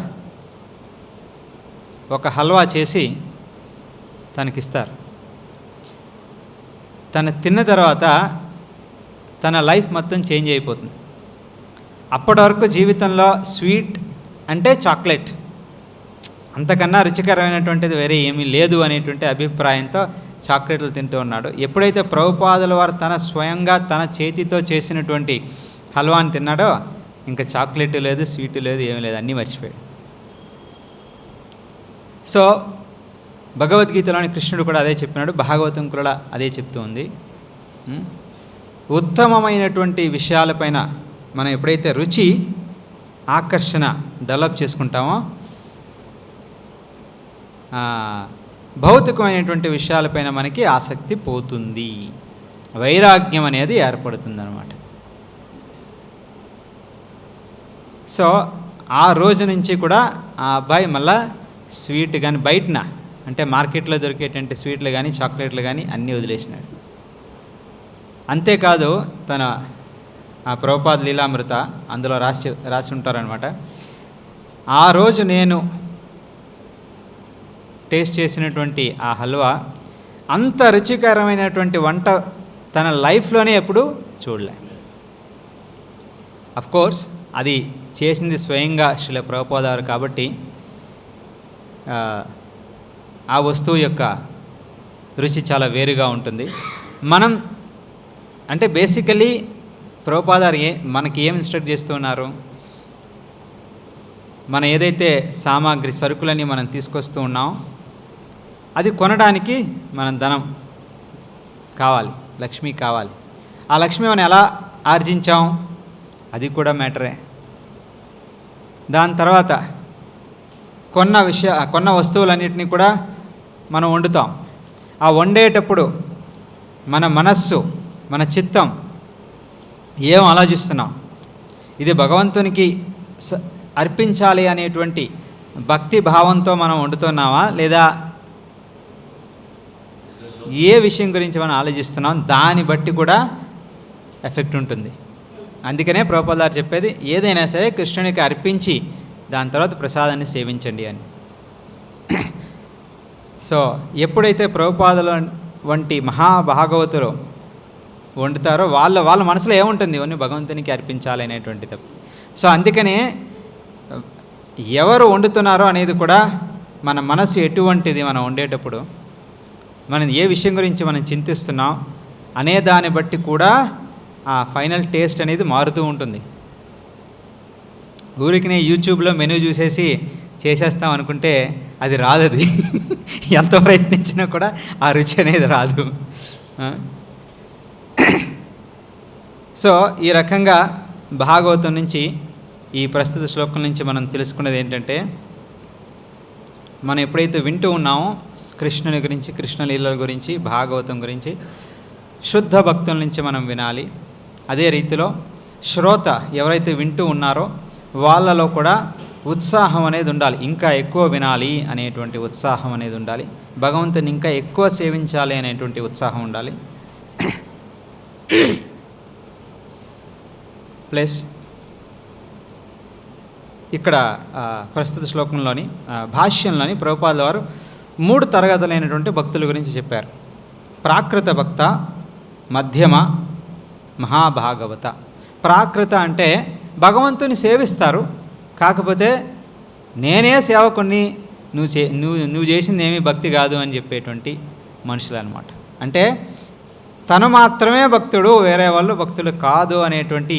ఒక హల్వా చేసి తనకిస్తారు. తను తిన్న తర్వాత తన లైఫ్ మొత్తం చేంజ్ అయిపోతుంది. అప్పటి వరకు జీవితంలో స్వీట్ అంటే చాక్లెట్, అంతకన్నా రుచికరమైనటువంటిది వేరే ఏమీ లేదు అనేటువంటి అభిప్రాయంతో చాక్లెట్లు తింటూ ఉన్నాడు. ఎప్పుడైతే ప్రభుపాదుల వారు తన స్వయంగా తన చేతితో చేసినటువంటి హల్వాని తిన్నాడో ఇంకా చాక్లెట్ లేదు, స్వీట్ లేదు, ఏమీ లేదు, అన్నీ మర్చిపోయాడు. సో భగవద్గీతలోని కృష్ణుడు కూడా అదే చెప్పినాడు, భాగవతం కూడా అదే చెప్తూ ఉంది. ఉత్తమమైనటువంటి విషయాలపైన మనం ఎప్పుడైతే రుచి ఆకర్షణ డెవలప్ చేసుకుంటామో భౌతికమైనటువంటి విషయాలపైన మనకి ఆసక్తి పోతుంది, వైరాగ్యం అనేది ఏర్పడుతుంది అన్నమాట. సో ఆ రోజు నుంచి కూడా ఆ అబ్బాయి మళ్ళా స్వీట్ కానీ బయటన అంటే మార్కెట్లో దొరికేటువంటి స్వీట్లు కానీ చాక్లెట్లు కానీ అన్నీ వదిలేసినాడు. అంతేకాదు తన ప్రభుపాద లీలామృత అందులో రాసి ఉంటారనమాట. ఆ రోజు నేను టేస్ట్ చేసినటువంటి ఆ హల్వా అంత రుచికరమైనటువంటి వంట తన లైఫ్లోనే ఎప్పుడు చూడలే. అఫ్కోర్స్ అది చేసింది స్వయంగా శ్రీల ప్రభుపాద వారు కాబట్టి ఆ వస్తువు యొక్క రుచి చాలా వేరుగా ఉంటుంది. మనం అంటే బేసికలీ ప్రభుపాద మనకి ఏం ఇన్స్ట్రక్ట్ చేస్తూ ఉన్నారు, మనం ఏదైతే సామాగ్రి సరుకులని మనం తీసుకొస్తూ ఉన్నాం అది కొనడానికి మనం ధనం కావాలి, లక్ష్మి కావాలి. ఆ లక్ష్మి మనం ఎలా ఆర్జించాం అది కూడా మ్యాటరే. దాని తర్వాత కొన్న వస్తువులన్నిటినీ కూడా మనం వండుతాం. ఆ వండేటప్పుడు మన మనస్సు, మన చిత్తం ఏం ఆలోచిస్తున్నాం, ఇది భగవంతునికి అర్పించాలి అనేటువంటి భక్తి భావంతో మనం వండుతున్నామా, లేదా ఏ విషయం గురించి మనం ఆలోచిస్తున్నాం దాన్ని బట్టి కూడా ఎఫెక్ట్ ఉంటుంది. అందుకనే ప్రభుపాద చెప్పేది ఏదైనా సరే కృష్ణునికి అర్పించి దాని తర్వాత ప్రసాదాన్ని సేవించండి అని. సో ఎప్పుడైతే ప్రభుపాదుల వంటి మహాభాగవతులు వండుతారో వాళ్ళ మనసులో ఏముంటుంది, ఇవన్నీ భగవంతునికి అర్పించాలి అనేటువంటి తప్పు. సో అందుకనే ఎవరు వండుతున్నారో అనేది కూడా మన మనసు ఎటువంటిది, మనం వండేటప్పుడు మనం ఏ విషయం గురించి మనం చింతిస్తున్నాం అనే దాన్ని బట్టి కూడా ఆ ఫైనల్ టేస్ట్ అనేది మారుతూ ఉంటుంది. ఊరికినే యూట్యూబ్లో మెనూ చూసేసి చేసేస్తాం అనుకుంటే అది రాదు, అది ఎంత ప్రయత్నించినా కూడా ఆ రుచి అనేది రాదు. సో ఈ రకంగా భాగవతం నుంచి ఈ ప్రస్తుత శ్లోకం నుంచి మనం తెలుసుకున్నది ఏంటంటే, మనం ఎప్పుడైతే వింటూ ఉన్నామో కృష్ణుని గురించి, కృష్ణలీలల గురించి, భాగవతం గురించి శుద్ధ భక్తుల నుంచి మనం వినాలి. అదే రీతిలో శ్రోత ఎవరైతే వింటూ ఉన్నారో వాళ్ళలో కూడా ఉత్సాహం అనేది ఉండాలి, ఇంకా ఎక్కువ వినాలి అనేటువంటి ఉత్సాహం అనేది ఉండాలి, భగవంతుని ఇంకా ఎక్కువ సేవించాలి అనేటువంటి ఉత్సాహం ఉండాలి. ప్లస్ ఇక్కడ ప్రస్తుత శ్లోకంలోని భాష్యంలోని ప్రభుపాద వారు 3 తరగతులైనటువంటి భక్తుల గురించి చెప్పారు. ప్రాకృత భక్త, మధ్యమ, మహాభాగవత. ప్రాకృత అంటే భగవంతుని సేవిస్తారు, కాకపోతే నేనే సేవకుణ్ణి, నువ్వు చేసింది ఏమీ భక్తి కాదు అని చెప్పేటువంటి మనుషులు అనమాట. అంటే తను మాత్రమే భక్తుడు, వేరే వాళ్ళు భక్తులు కాదు అనేటువంటి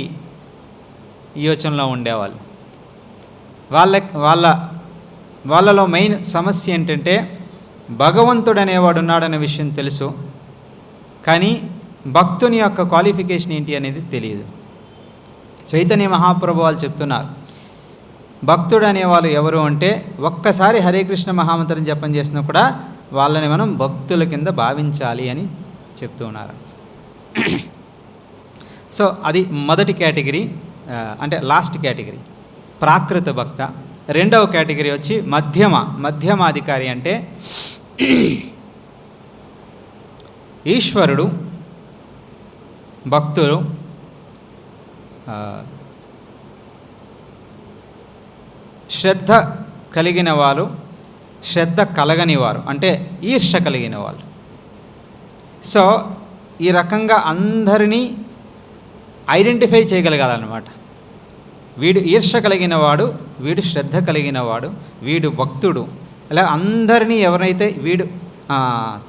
యోచనలో ఉండేవాళ్ళు. వాళ్ళలో మెయిన్ సమస్య ఏంటంటే భగవంతుడు అనేవాడు ఉన్నాడనే విషయం తెలుసు, కానీ భక్తుని యొక్క క్వాలిఫికేషన్ ఏంటి అనేది తెలియదు. చైతన్య మహాప్రభు వాళ్ళు చెప్తున్నారు, భక్తుడు అనేవాళ్ళు ఎవరు అంటే ఒక్కసారి హరే కృష్ణ మహామంత్రం జపం చేసినా కూడా వాళ్ళని మనం భక్తుల కింద భావించాలి అని చెప్తూ ఉన్నారు. సో అది మొదటి కేటగిరీ, అంటే లాస్ట్ కేటగిరీ ప్రాకృత భక్త. రెండవ కేటగిరీ వచ్చి మధ్యమాధికారి. అంటే ఈశ్వరుడు, భక్తులు, శ్రద్ధ కలిగిన వారు, శ్రద్ధ కలగని వారు, అంటే ఈర్ష కలిగిన వాళ్ళు. సో ఈ రకంగా అందరినీ ఐడెంటిఫై చేయగలగాలన్నమాట. వీడు ఈర్ష కలిగిన వాడు, వీడు శ్రద్ధ కలిగిన వాడు, వీడు భక్తుడు, అలా అందరినీ ఎవరైతే వీడు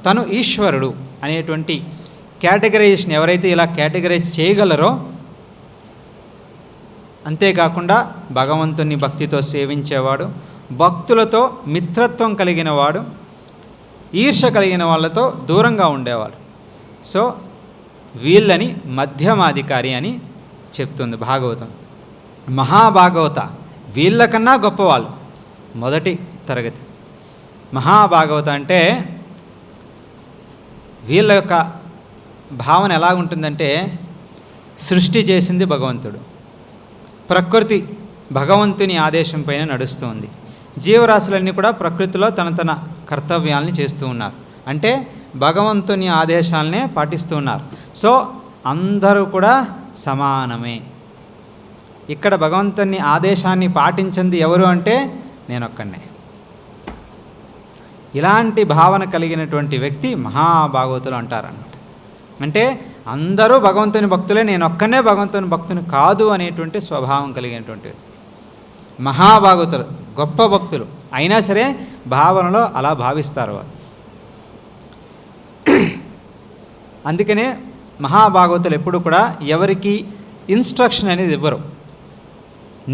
తను ఈశ్వరుడు అనేటువంటి కేటగరైజేషన్ ఎవరైతే ఇలా కేటగరైజ్ చేయగలరో, అంతేకాకుండా భగవంతుని భక్తితో సేవించేవాడు, భక్తులతో మిత్రత్వం కలిగిన వాడు, ఈర్ష కలిగిన వాళ్ళతో దూరంగా ఉండేవాడు. సో వీళ్ళని మధ్యమాధికారి అని చెప్తుంది భాగవతం. మహాభాగవత వీళ్ళకన్నా గొప్పవాళ్ళు, మొదటి తరగతి. మహాభాగవత అంటే వీళ్ళ యొక్క భావన ఎలాగుంటుందంటే సృష్టి చేసింది భగవంతుడు, ప్రకృతి భగవంతుని ఆదేశం పైన నడుస్తుంది, జీవరాశులన్నీ కూడా ప్రకృతిలో తన కర్తవ్యాలని చేస్తూ ఉన్నారు, అంటే భగవంతుని ఆదేశాలనే పాటిస్తూ ఉన్నారు. సో అందరూ కూడా సమానమే. ఇక్కడ భగవంతుని ఆదేశాన్ని పాటించింది ఎవరు అంటే నేనొక్కనే. ఇలాంటి భావన కలిగినటువంటి వ్యక్తి మహాభాగవతులు అంటారన్నమాట. అంటే అందరూ భగవంతుని భక్తులే, నేనొక్కనే భగవంతుని భక్తుని కాదు అనేటువంటి స్వభావం కలిగినటువంటి వ్యక్తి మహాభాగవతులు. గొప్ప భక్తులు అయినా సరే భావనలో అలా భావిస్తారు వారు. అందుకనే మహాభాగవతులు ఎప్పుడు కూడా ఎవరికి ఇన్స్ట్రక్షన్ అనేది ఇవ్వరు.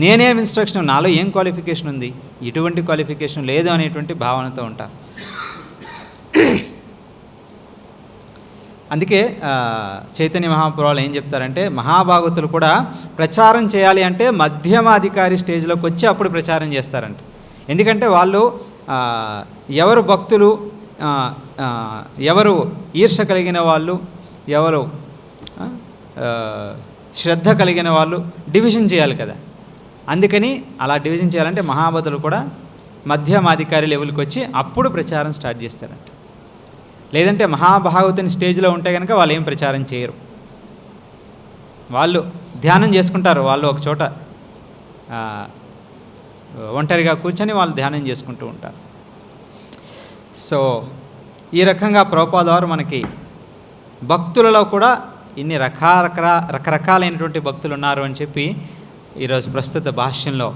నేనేం ఇన్స్ట్రక్షన్, నాలో ఏం క్వాలిఫికేషన్ ఉంది, ఎటువంటి క్వాలిఫికేషన్ లేదు అనేటువంటి భావనతో ఉంటారు. అందుకే చైతన్య మహాప్రభువులు ఏం చెప్తారంటే మహాభాగవతులు కూడా ప్రచారం చేయాలి అంటే మధ్యమాధికారి స్టేజ్లోకి వచ్చి అప్పుడు ప్రచారం చేస్తారంట. ఎందుకంటే వాళ్ళు ఎవరు భక్తులు, ఎవరు ఈర్ష కలిగిన వాళ్ళు, ఎవరు శ్రద్ధ కలిగిన వాళ్ళు డివిజన్ చేయాలి కదా. అందుకని అలా డివిజన్ చేయాలంటే మహాభక్తులు కూడా మధ్యమాధికారి లెవెల్కి వచ్చి అప్పుడు ప్రచారం స్టార్ట్ చేస్తారంట. లేదంటే మహాభాగవతుని స్టేజ్లో ఉంటే కనుక వాళ్ళు ఏం ప్రచారం చేయరు. వాళ్ళు ధ్యానం చేసుకుంటారు, వాళ్ళు ఒక చోట ఒంటరిగా కూర్చొని వాళ్ళు ధ్యానం చేసుకుంటూ ఉంటారు. సో ఈ రకంగా ప్రభుపాద వారు మనకి భక్తులలో కూడా ఇన్ని రకరకాలైనటువంటి భక్తులు ఉన్నారు అని చెప్పి ఈరోజు ప్రస్తుత భాష్యంలో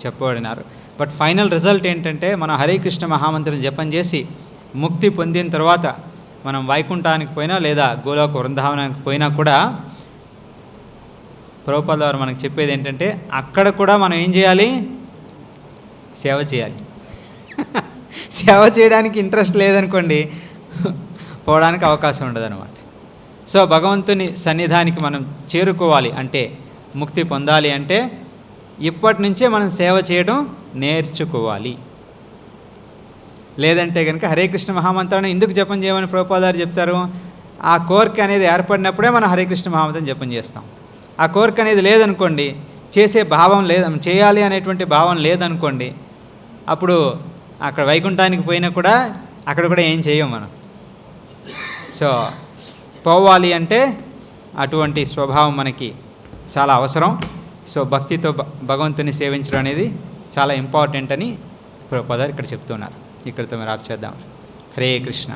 చెప్పబడినారు. బట్ ఫైనల్ రిజల్ట్ ఏంటంటే మనం హరే కృష్ణ మహామంత్రం జపం చేసి ముక్తి పొందిన తర్వాత మనం వైకుంఠానికి పోయినా లేదా గోలోక వృందావనానికి పోయినా కూడా ప్రభుపాద వారు మనకు చెప్పేది ఏంటంటే అక్కడ కూడా మనం ఏం చేయాలి, సేవ చేయాలి. సేవ చేయడానికి ఇంట్రెస్ట్ లేదనుకోండి పోవడానికి అవకాశం ఉండదన్నమాట. సో భగవంతుని సన్నిధానికి మనం చేరుకోవాలి అంటే, ముక్తి పొందాలి అంటే ఇప్పటి నుంచే మనం సేవ చేయడం నేర్చుకోవాలి. లేదంటే కనుక హరే కృష్ణ మహామంత్రాన్ని ఎందుకు జపం చేయమని ప్రభుపాదారు చెప్తారు, ఆ కోరిక అనేది ఏర్పడినప్పుడే మనం హరే కృష్ణ మహామంత్రం జపం చేస్తాం. ఆ కోరిక అనేది లేదనుకోండి, చేసే భావం లేదు, చేయాలి అనేటువంటి భావం లేదనుకోండి, అప్పుడు అక్కడ వైకుంఠానికి పోయినా కూడా అక్కడ కూడా ఏం చేయం మనం. సో పోవాలి అంటే అటువంటి స్వభావం మనకి చాలా అవసరం. సో భక్తితో భగవంతుని సేవించడం అనేది చాలా ఇంపార్టెంట్ అని ప్రభుపాదారు ఇక్కడ చెప్తున్నారు. ఇక్కడితో మీరు ఆప్ చేద్దాం. హరే కృష్ణ.